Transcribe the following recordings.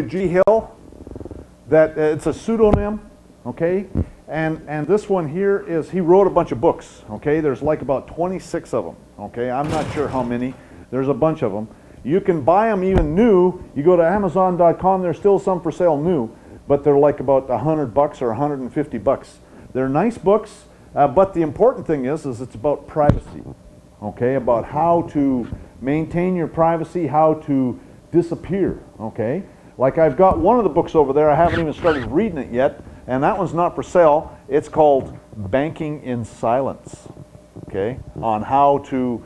G. Hill, that it's a pseudonym, okay? And this one here is, he wrote a bunch of books, okay? There's like about 26 of them, okay? I'm not sure how many. There's a bunch of them. You can buy them even new. You go to Amazon.com, there's still some for sale new, but they're like about $100 or $150. They're nice books, but the important thing is it's about privacy, okay? About how to maintain your privacy, how to disappear, okay? Like I've got one of the books over there, I haven't even started reading it yet, and that one's not for sale. It's called Banking in Silence, okay? On how to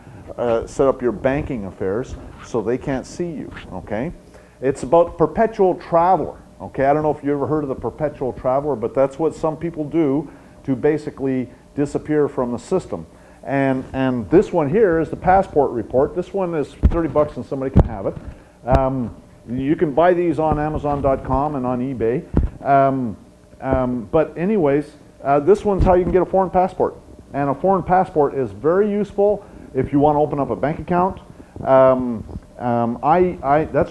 set up your banking affairs so they can't see you, okay? It's about perpetual traveler, okay? I don't know if you ever heard of the perpetual traveler, but that's what some people do to basically disappear from the system. And this one here is the passport report. This one is $30 and somebody can have it. You can buy these on Amazon.com and on eBay. But anyways, this one's how you can get a foreign passport. And a foreign passport is very useful if you want to open up a bank account. That's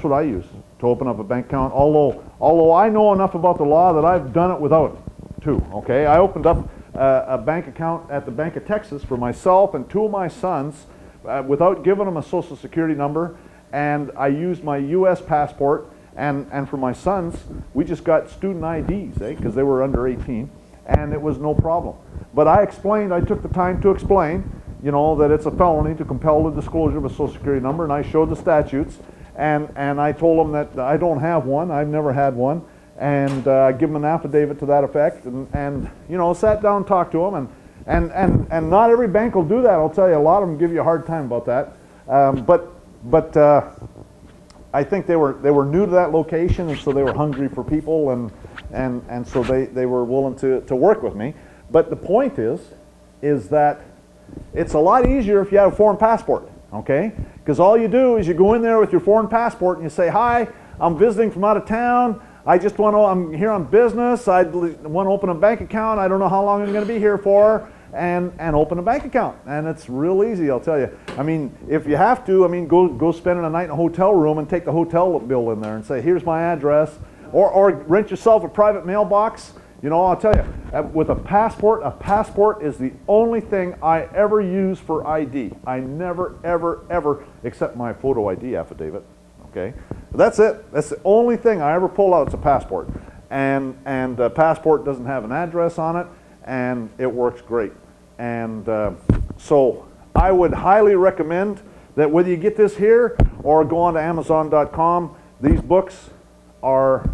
what I use to open up a bank account, although I know enough about the law that I've done it without it too, okay? I opened up a bank account at the Bank of Texas for myself and two of my sons without giving them a social security number, and I used my U.S. passport, and for my sons, we just got student IDs, because they were under 18, and it was no problem. But I took the time to explain, you know, that it's a felony to compel the disclosure of a social security number, and I showed the statutes, and I told them that I don't have one, I've never had one, and I give them an affidavit to that effect, and you know, sat down and talked to them, and not every bank will do that, I'll tell you. A lot of them give you a hard time about that, but I think they were new to that location, and so they were hungry for people, and so they were willing to work with me. But the point is that it's a lot easier if you have a foreign passport, okay? Because all you do is you go in there with your foreign passport and you say, hi, I'm visiting from out of town. I'm here on business. I want to open a bank account. I don't know how long I'm going to be here for, and open a bank account. And it's real easy, I'll tell you. I mean, if you have to, I mean, go spend a night in a hotel room and take the hotel bill in there and say, here's my address, or rent yourself a private mailbox. You know, I'll tell you, with a passport is the only thing I ever use for ID. I never, ever, ever, except my photo ID affidavit, okay? That's it. That's the only thing I ever pull out is a passport. And the passport doesn't have an address on it, and it works great. And so I would highly recommend that whether you get this here or go on to Amazon.com, these books are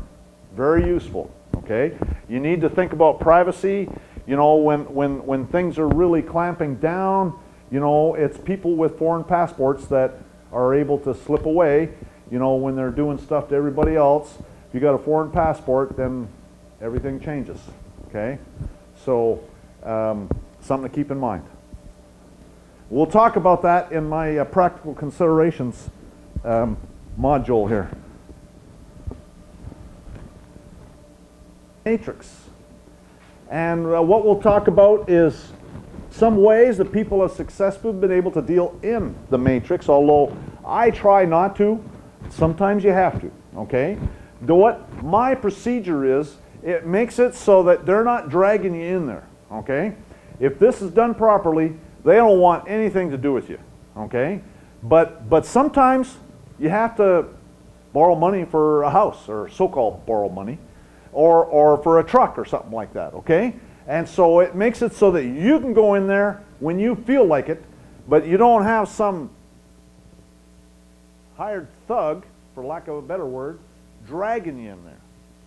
very useful. Okay, you need to think about privacy. You know, when things are really clamping down, you know, it's people with foreign passports that are able to slip away. You know, when they're doing stuff to everybody else. If you got a foreign passport, then everything changes. Okay, so something to keep in mind. We'll talk about that in my practical considerations module here. Matrix. And what we'll talk about is some ways that people have successfully been able to deal in the matrix, although I try not to. Sometimes you have to, okay? What my procedure is, it makes it so that they're not dragging you in there, okay? If this is done properly, they don't want anything to do with you, okay? But sometimes you have to borrow money for a house, or so-called borrow money, or for a truck or something like that, okay? And so it makes it so that you can go in there when you feel like it, but you don't have some hired thug, for lack of a better word, dragging you in there,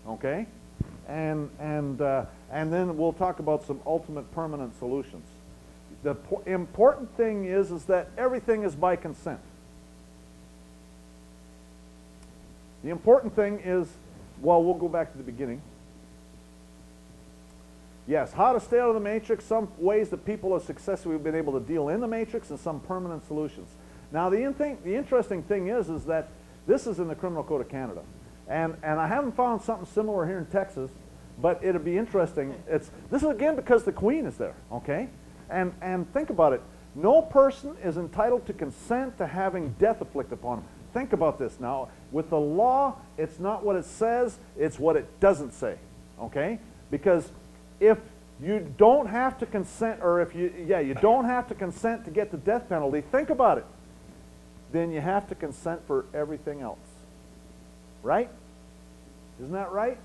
okay? And then we'll talk about some ultimate permanent solutions. The important thing is that everything is by consent. The important thing is, well, we'll go back to the beginning. Yes, how to stay out of the matrix, some ways that people have successfully been able to deal in the matrix, and some permanent solutions. Now, the interesting thing is that this is in the Criminal Code of Canada. And I haven't found something similar here in Texas, but it'll be interesting. This is, again, because the Queen is there, okay? And think about it. No person is entitled to consent to having death afflicted upon them. Think about this now. With the law, it's not what it says, it's what it doesn't say, okay? Because if you don't have to consent, or if you don't have to consent to get the death penalty, think about it. Then you have to consent for everything else. Right? Isn't that right?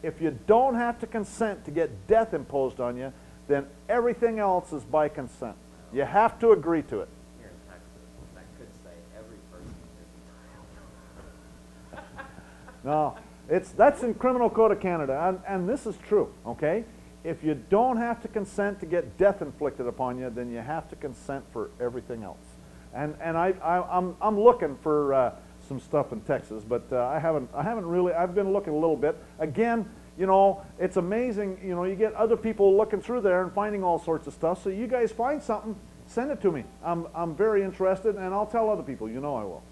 If you don't have to consent to get death imposed on you, then everything else is by consent. You have to agree to it. Here in Texas, that could say every person is. No, that's in Criminal Code of Canada, and this is true, okay? If you don't have to consent to get death inflicted upon you, then you have to consent for everything else. And I'm looking for some stuff in Texas, but I haven't really. I've been looking a little bit. Again, you know, it's amazing. You know, you get other people looking through there and finding all sorts of stuff. So you guys find something, send it to me. I'm very interested, and I'll tell other people. You know I will.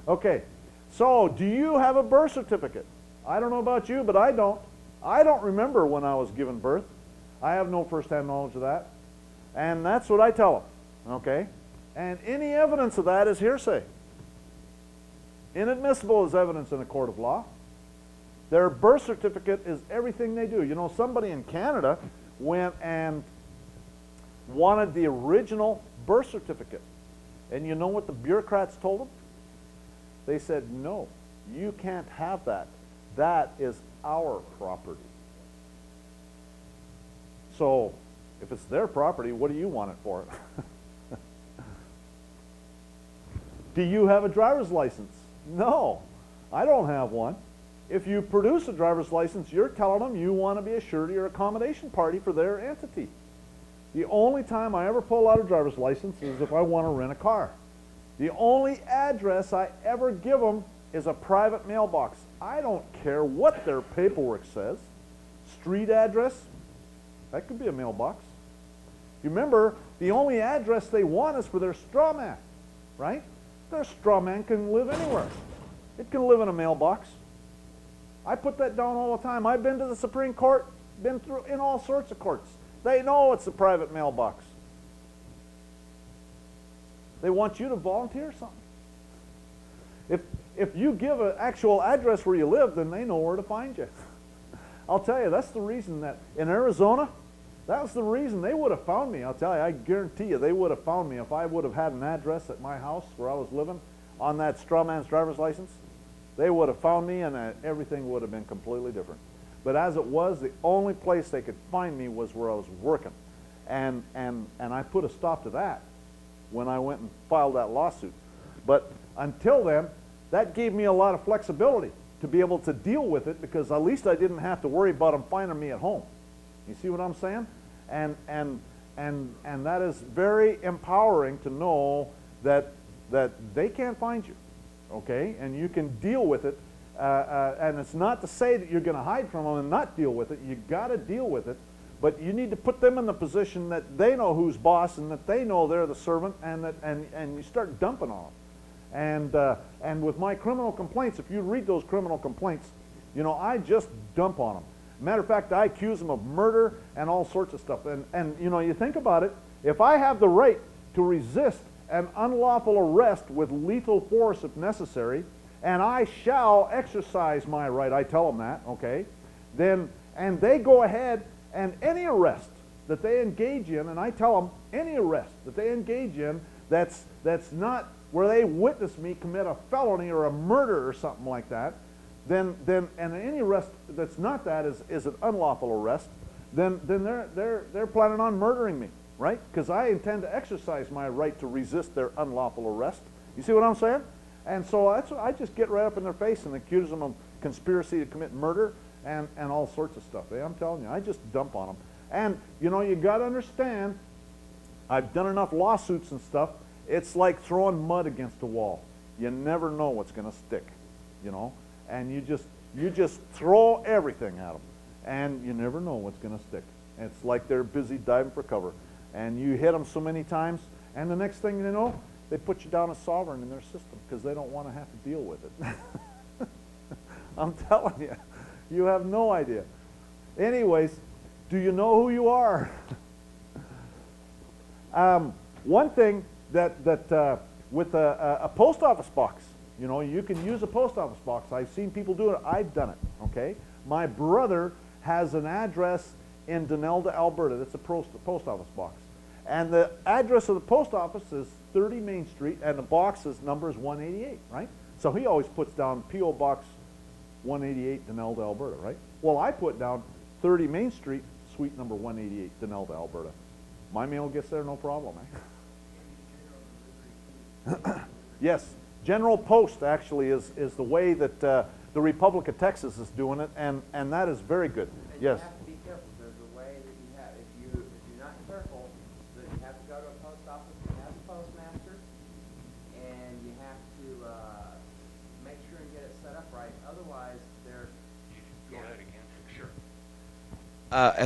Okay. So, do you have a birth certificate? I don't know about you, but I don't. I don't remember when I was given birth. I have no first-hand knowledge of that. And that's what I tell them. Okay? And any evidence of that is hearsay. Inadmissible as evidence in a court of law. Their birth certificate is everything they do. You know, somebody in Canada went and wanted the original birth certificate. And you know what the bureaucrats told them? They said, no, you can't have that. That is our property. So, if it's their property, what do you want it for? Do you have a driver's license? No, I don't have one. If you produce a driver's license, you're telling them you want to be a surety or accommodation party for their entity. The only time I ever pull out a driver's license is if I want to rent a car. The only address I ever give them is a private mailbox. I don't care what their paperwork says. Street address, that could be a mailbox. You remember, the only address they want is for their straw man, right? Their straw man can live anywhere. It can live in a mailbox. I put that down all the time. I've been to the Supreme Court, been through in all sorts of courts. They know it's a private mailbox. They want you to volunteer something. If you give an actual address where you live, then they know where to find you. I'll tell you, that's the reason that in Arizona, that was the reason they would have found me. I'll tell you, I guarantee you, they would have found me if I would have had an address at my house where I was living on that straw man's driver's license. They would have found me, and everything would have been completely different. But as it was, the only place they could find me was where I was working. And I put a stop to that when I went and filed that lawsuit. But until then, that gave me a lot of flexibility to be able to deal with it, because at least I didn't have to worry about them finding me at home. You see what I'm saying? And that is very empowering to know that they can't find you, okay? And you can deal with it. And it's not to say that you're going to hide from them and not deal with it. You got to deal with it, but you need to put them in the position that they know who's boss and that they know they're the servant, and you start dumping on them. And with my criminal complaints, if you read those criminal complaints, you know, I just dump on them. Matter of fact, I accuse them of murder and all sorts of stuff. And you know, you think about it, if I have the right to resist an unlawful arrest with lethal force if necessary, and I shall exercise my right, I tell them that, okay, then, and they go ahead and any arrest that they engage in, and I tell them any arrest that they engage in that's not where they witness me commit a felony or a murder or something like that, then and any arrest that's not that is an unlawful arrest, then they're planning on murdering me, right? Because I intend to exercise my right to resist their unlawful arrest. You see what I'm saying? And so that's what I just get right up in their face and accuse them of conspiracy to commit murder and all sorts of stuff. I'm telling you, I just dump on them. And you know, you got to understand, I've done enough lawsuits and stuff. It's like throwing mud against a wall. You never know what's going to stick, you know. And you just throw everything at them, and you never know what's going to stick. And it's like they're busy diving for cover, and you hit them so many times, and the next thing you know, they put you down as sovereign in their system because they don't want to have to deal with it. I'm telling you, you have no idea. Anyways, do you know who you are? One thing that with a post office box, You know, you can use a post office box. I've seen people do it. I've done it, okay? My brother has an address in Denelda, Alberta. That's a post office box. And the address of the post office is 30 Main Street, and the box's number is 188, right? So he always puts down P.O. Box 188, Denelda, Alberta, right? Well, I put down 30 Main Street, suite number 188, Denelda, Alberta. My mail gets there no problem, eh? Yes, General Post actually is the way that the Republic of Texas is doing it, and that is very good. And yes. you have to be careful. There's a way that you have, if you're not careful, that you have to go to a post office that has a postmaster, and you have to make sure and get it set up right. Otherwise, they're... Go ahead again. Sure. As